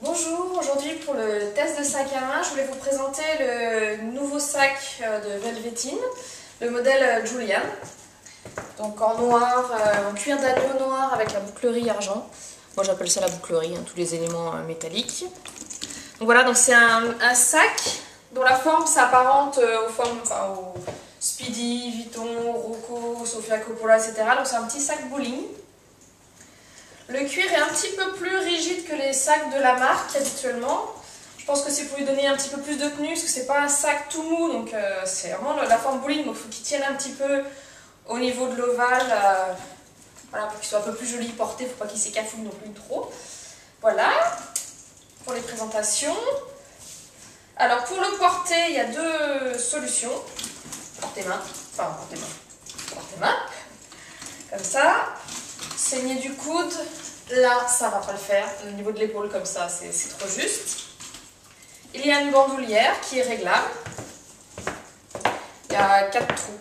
Bonjour, aujourd'hui pour le test de sac à main, je voulais vous présenter le nouveau sac de Velveteen, le modèle Julian. Donc en noir, en cuir d'agneau noir avec la bouclerie argent. Moi j'appelle ça la bouclerie, tous les éléments métalliques. Donc voilà, donc c'est un sac dont la forme s'apparente aux formes, au Speedy, Vuitton, Rocco, Sofia Coppola, etc. Donc c'est un petit sac bowling. Le cuir est un petit peu plus rigide que les sacs de la marque habituellement. Je pense que c'est pour lui donner un petit peu plus de tenue, parce que c'est pas un sac tout mou, donc c'est vraiment la forme bowling, donc il faut qu'il tienne un petit peu au niveau de l'ovale, voilà, pour qu'il soit un peu plus joli porté, il ne faut pas qu'il s'écafouille non plus trop. Voilà, pour les présentations. Alors pour le porter, il y a deux solutions. Portez-main, enfin portez-main, comme ça. Saigner du coude, là ça va pas le faire, au niveau de l'épaule comme ça c'est trop juste. Il y a une bandoulière qui est réglable, il y a 4 trous.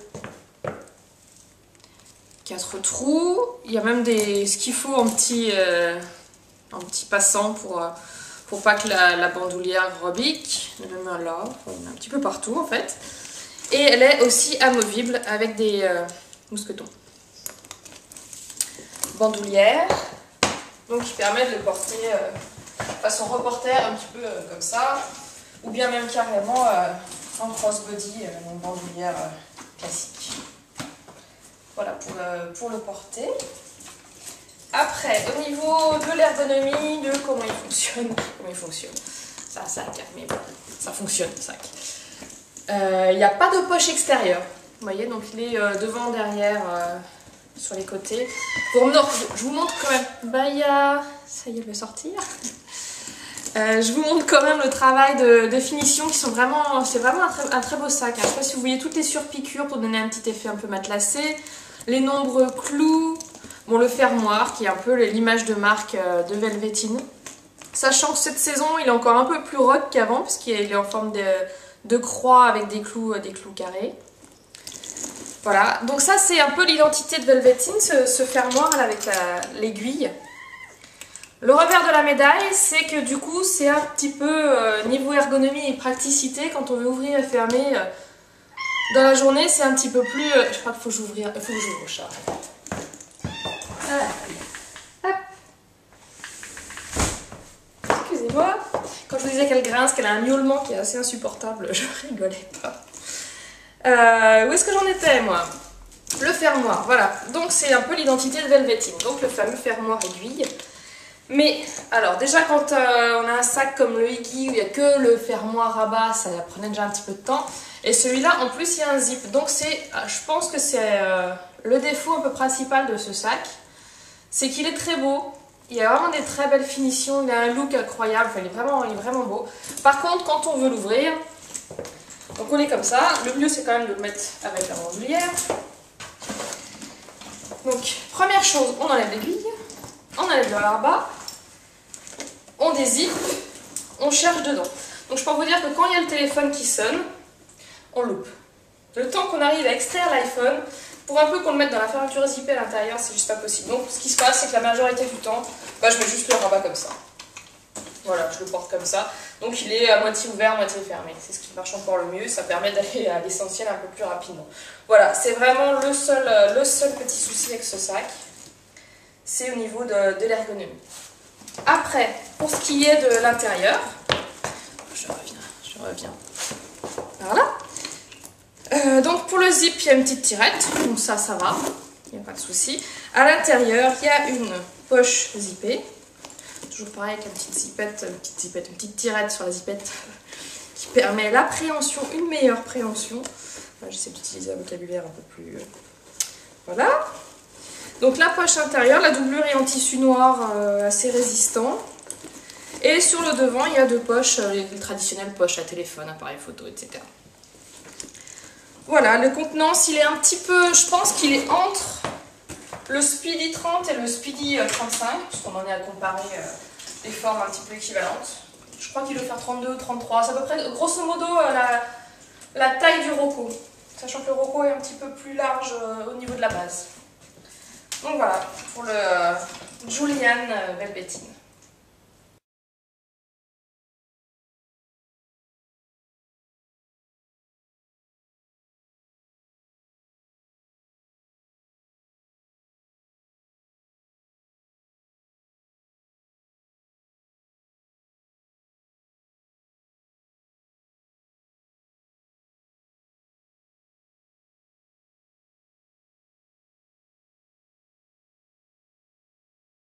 4 trous, il y a même ce qu'il faut en petit passant pour pas que la bandoulière rebique, même là, un petit peu partout en fait. Et elle est aussi amovible avec des mousquetons. Bandoulière, donc qui permet de le porter façon reporter un petit peu comme ça, ou bien même carrément en crossbody, une bandoulière classique. Voilà pour le porter. Après, au niveau de l'ergonomie, de comment il fonctionne, c'est un sac, mais bon, ça fonctionne le sac. Il n'y a pas de poche extérieure, vous voyez, donc il est devant, derrière, sur les côtés. Je vous montre quand même, ça y est, elle va sortir. Je vous montre quand même le travail de finition qui sont vraiment, c'est vraiment un très beau sac. Je ne sais pas si vous voyez toutes les surpiqûres pour donner un petit effet un peu matelassé, les nombreux clous, bon, le fermoir qui est un peu l'image de marque de Velveteen. Sachant que cette saison il est encore un peu plus rock qu'avant parce qu'il est en forme de croix avec des clous carrés. Voilà, donc ça c'est un peu l'identité de Velveteen, ce fermoir là, avec l'aiguille. Le revers de la médaille, c'est que du coup c'est un petit peu niveau ergonomie et praticité, quand on veut ouvrir et fermer dans la journée, c'est un petit peu plus... je crois qu'il faut que j'ouvre au chat. Voilà. Hop. Excusez-moi, quand je vous disais qu'elle grince, qu'elle a un miaulement qui est assez insupportable, je rigolais pas. Où est-ce que j'en étais moi? Le fermoir, voilà. Donc c'est un peu l'identité de Velveteen. Donc le fameux fermoir aiguille. Mais alors déjà quand on a un sac comme le Iggy où il n'y a que le fermoir à bas, ça prenait déjà un petit peu de temps. Et celui-là en plus il y a un zip. Donc je pense que c'est le défaut un peu principal de ce sac. C'est qu'il est très beau. Il a vraiment des très belles finitions. Il a un look incroyable. Enfin, il est vraiment beau. Par contre quand on veut l'ouvrir... Donc on est comme ça, le mieux c'est quand même de le mettre avec la bandoulière. Donc première chose, on enlève l'aiguille, on enlève le rabat, on dézippe, on cherche dedans. Donc je peux vous dire que quand il y a le téléphone qui sonne, on loupe. Le temps qu'on arrive à extraire l'iPhone, pour un peu qu'on le mette dans la fermeture zippée à l'intérieur, c'est juste pas possible. Donc ce qui se passe, c'est que la majorité du temps, je mets juste le rabat comme ça. Voilà, je le porte comme ça. Donc il est à moitié ouvert, moitié fermé. C'est ce qui marche encore le mieux. Ça permet d'aller à l'essentiel un peu plus rapidement. Voilà, c'est vraiment le seul petit souci avec ce sac. C'est au niveau de l'ergonomie. Après, pour ce qui est de l'intérieur, je reviens. Voilà. Donc pour le zip, il y a une petite tirette. Donc ça va. Il n'y a pas de souci. À l'intérieur, il y a une poche zippée. Toujours pareil avec une petite tirette sur la zippette qui permet l'appréhension, une meilleure préhension. J'essaie d'utiliser un vocabulaire un peu plus... Voilà. Donc la poche intérieure, la doublure est en tissu noir assez résistant. Et sur le devant, il y a deux poches, les traditionnelles poches à téléphone, appareil photo, etc. Voilà, le contenance, il est un petit peu... Je pense qu'il est entre... le Speedy 30 et le Speedy 35, puisqu'on en est à comparer des formes un petit peu équivalentes. Je crois qu'il doit faire 32 ou 33, c'est à peu près, grosso modo, la taille du Rocco. Sachant que le Rocco est un petit peu plus large au niveau de la base. Donc voilà, pour le Julian Velveteen.